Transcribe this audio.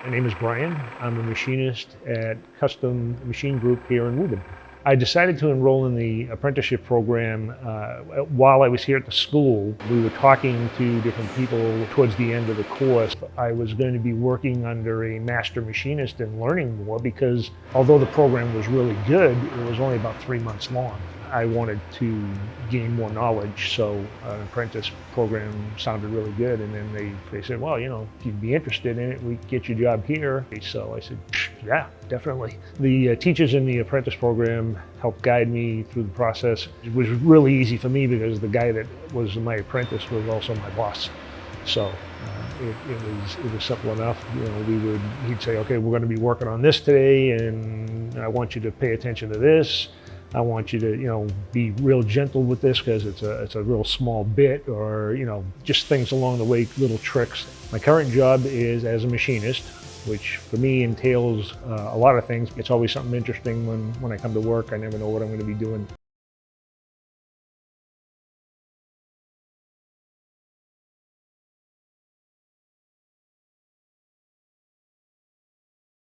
My name is Brian. I'm a machinist at Custom Machine Group here in Woburn. I decided to enroll in the apprenticeship program while I was here at the school. We were talking to different people towards the end of the course. I was going to be working under a master machinist and learning more because although the program was really good, it was only about 3 months long. I wanted to gain more knowledge, so an apprentice program sounded really good. And then they said, well, if you'd be interested in it, we could get your job here. So I said, yeah, definitely. The teachers in the apprentice program helped guide me through the process. It was really easy for me because the guy that was my apprentice was also my boss. So it was simple enough. He'd say, okay, we're going to be working on this today, and I want you to pay attention to this. I want you to, be real gentle with this because it's a real small bit, or, just things along the way, little tricks. My current job is as a machinist, which for me entails a lot of things. It's always something interesting when I come to work. I never know what I'm going to be doing.